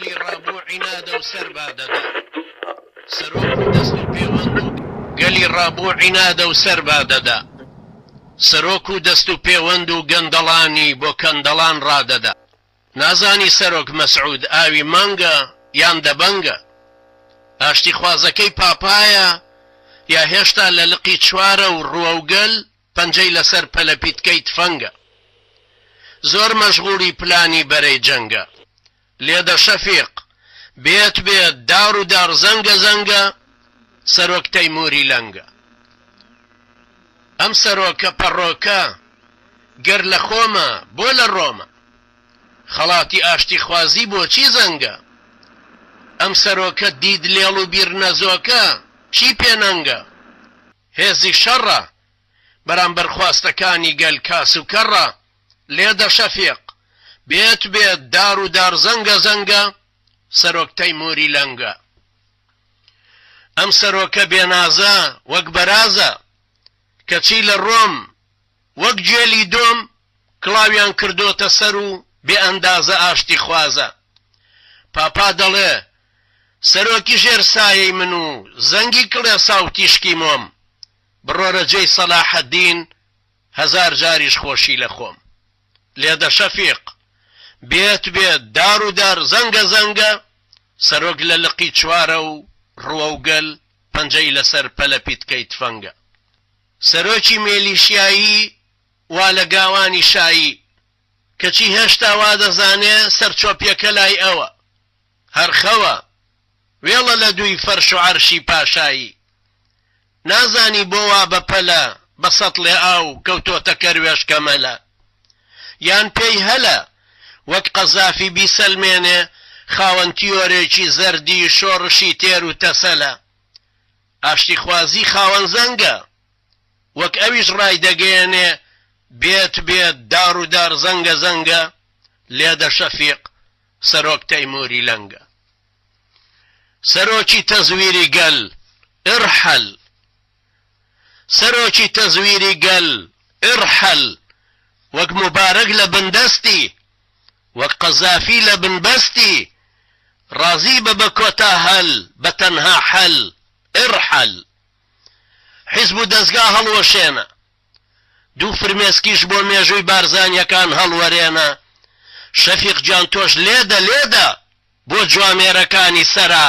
گەلی ڕابوو عینادە و سەر بادەدا سەرۆک و دەست و پەیوەند و گەلی ڕابوو عینادە و سەر بادەدا سەرۆک و دەست و پەیوەند و گەندەڵانی بۆ کەندەڵان ڕادەدا نازانی سەرۆک مەسعود ئاوی مانگە یان دەبەنگە ئاشتی خوازەکەی پاپایە یا هێشتا لە لقی چوارە و ڕوەوگەل پەنجەی لەسەر پەلەپیتکەی تفەنگە زۆر مەشغوڵی پلانی بەرەی جەنگە لێدە شەفیق بێت دار و دار زەنگە زەنگە سەرۆک تەیموری لەنگە ئەم سەرۆکە پەڕۆکە گەر لە خۆمە بۆ لە ڕۆمە خەڵاتی ئاشتی خوازی بۆچی زەنگە ئەم سەرۆکە دید لێڵ و بیر نەزۆکە چی پێنەنگە هێزی شەڕە بەرامبەر خواستەکانی گەل کاس و کەڕە لێدە شەفیق بێت دار و دار زەنگە زەنگە سەرۆک تەیموری لەنگە ئەم سەرۆکە بێنازە وەک بەرازە کەچی لە ڕۆم وەک جێلی دۆم کڵاویان کردۆتە سەر و بێ ئەندازە ئاشتی خوازە پاپا دەڵێ سەرۆکی ژێر سایەی من و زەنگی کڵێ ساوتیشکی مۆم بڕۆرە جێی سەلاحەدین هەزار جاریش خۆشی لە خۆم لێدە شەفیق بێت دار و دار زەنگە زەنگە سەرۆک لە لقی چوارە و ڕوەوگەل پەنجەی لەسەر پەلەپیتکەی تفەنگە سەرۆکی مێلیشیایی وا لە گاوانی شایی کەچی هێشتا وا دەزانێ سەرچۆپیەکە لای ئەوە هەرخەوە وێڵە لە دووی فەرش و عەرشی پاشایی نازانی بۆ وا بەپەلە بە سەتڵێ ئاو کەوتۆتە کەروێش کەمەلە یان پێی هەلە وەک قەزافی بیسەلمێنێ خاوەن تیۆرێکی زەردی شۆڕشی تێر و تەسەلە ئاشتی خوازی خاوەن زەنگە وەک ئەویش ڕای دەگەێنێ بێت دار و دار زەنگە زەنگە لێدە شەفیق سەرۆک تەیموری لەنگە سەرۆکی تەزویری گەل ئرحەل سەرۆکی تەزویری گەل ئرحەل وەک مبارەک لە بندەستی وەک قەزافی لە بنبەستی ڕازی بە کۆتا هەل بە تەنها حەل ئرحەل حیزب و دەستگا هەڵوەشێنە دوو فرمێسکیش بۆ مێژووی بارزانیەکان هەڵوەرێنە شەفیق جان تۆش لێدە بۆ جوامێرەکانی سەرا